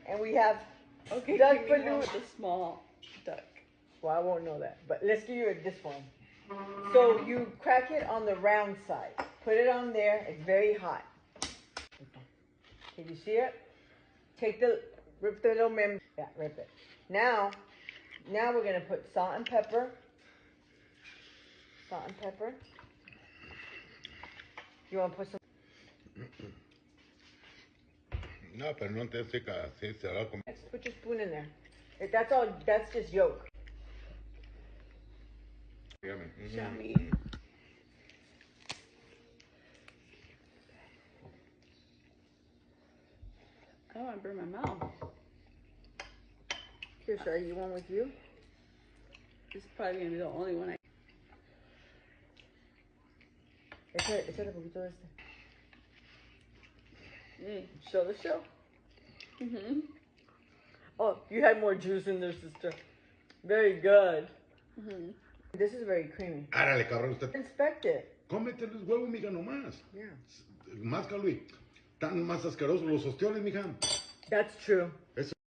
and we have Okay, duck give me one balut. with the small duck. Well, I won't know that, but let's give you this one. So you crack it on the round side. Put it on there. It's very hot. Can you see it? Rip the little membrane. Yeah, rip it. Now we're gonna put salt and pepper. Salt and pepper. You want to put some? No, pero no te seca, se va a comer. Put your spoon in there. That's all. That's just yolk. Yummy. I don't want to burn my mouth. Here, should I eat one with you? This is probably going to be the only one I... Échale poquito de este. Show the show. Oh, you had more juice in there, sister. Very good. This is very creamy. Árale, cabrón, usted. Inspect it. Cómete los huevos, mija, nomás. Yeah. Más, Luis. Tan más asquerosos los ostiones, mija. That's true. Eso